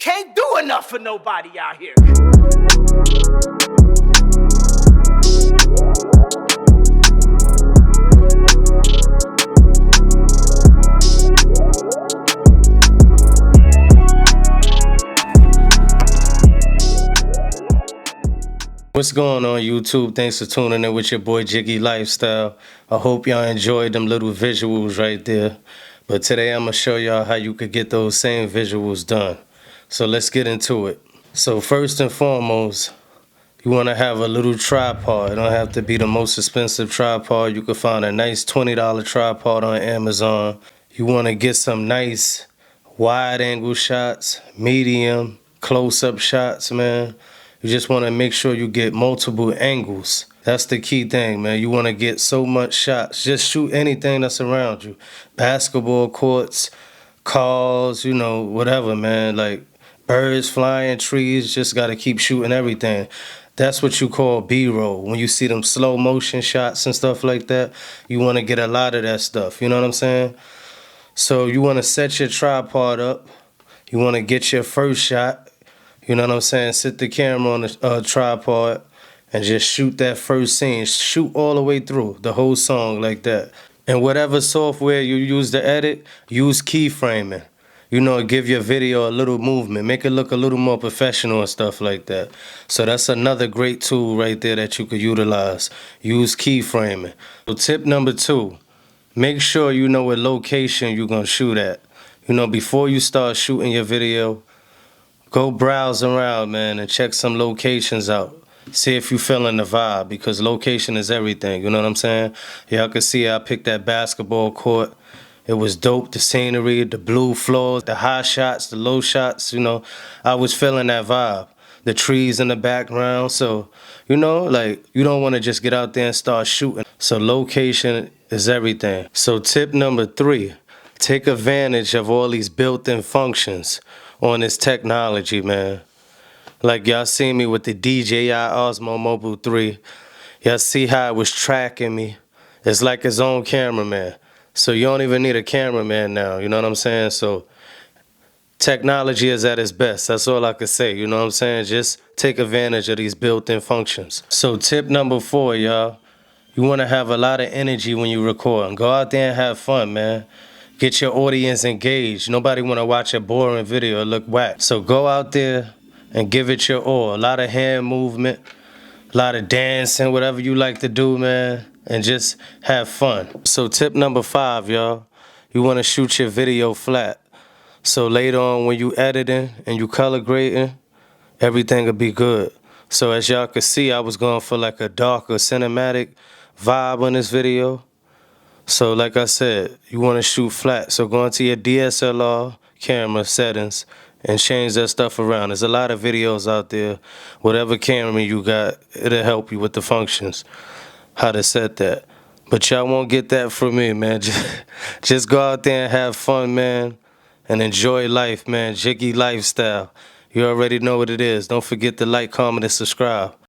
Can't do enough for nobody out here. What's going on, YouTube? Thanks for tuning in with your boy Jiggy Lifestyle. I hope y'all enjoyed them little visuals right there. But today I'm going to show y'all how you could get those same visuals done. So let's get into it. So first and foremost, you want to have a little tripod. It don't have to be the most expensive tripod. You can find a nice $20 tripod on Amazon. You want to get some nice wide angle shots, medium, close-up shots, man. You just want to make sure you get multiple angles. That's the key thing, man. You want to get so much shots. Just shoot anything that's around you. Basketball courts, cars, you know, whatever, man. Like birds flying, trees, just got to keep shooting everything. That's what you call B-roll. When you see them slow motion shots and stuff like that, you want to get a lot of that stuff. You know what I'm saying? So you want to set your tripod up. You want to get your first shot. You know what I'm saying? Sit the camera on the tripod and just shoot that first scene. Shoot all the way through the whole song like that. And whatever software you use to edit, use keyframing. You know, give your video a little movement. Make it look a little more professional and stuff like that. So that's another great tool right there that you could utilize. Use keyframing. So tip number 2, make sure you know what location you're going to shoot at. You know, before you start shooting your video, go browse around, man, and check some locations out. See if you feeling the vibe, because location is everything, you know what I'm saying? Y'all can see I picked that basketball court. It was dope, the scenery, the blue floors, the high shots, the low shots, you know. I was feeling that vibe. The trees in the background, so, you know, like, you don't want to just get out there and start shooting. So location is everything. So tip number 3, take advantage of all these built-in functions on this technology, man. Like y'all see me with the DJI Osmo Mobile 3. Y'all see how it was tracking me. It's like its own cameraman. So you don't even need a cameraman now, you know what I'm saying? So technology is at its best. That's all I could say, you know what I'm saying? Just take advantage of these built-in functions. So tip number 4, y'all. You want to have a lot of energy when you record. Go out there and have fun, man. Get your audience engaged. Nobody want to watch a boring video or look whack. So go out there and give it your all. A lot of hand movement, a lot of dancing, whatever you like to do, man. And just have fun. So tip number 5, y'all. You want to shoot your video flat. So later on when you editing and you color grading, everything will be good. So as y'all can see, I was going for like a darker cinematic vibe on this video. So like I said, you want to shoot flat. So go into your DSLR camera settings and change that stuff around. There's a lot of videos out there. Whatever camera you got, it'll help you with the functions, how to set that. But y'all won't get that from me, man. Just go out there and have fun, man, and enjoy life, man. Jiggy Lifestyle. You already know what it is. Don't forget to like, comment, and subscribe.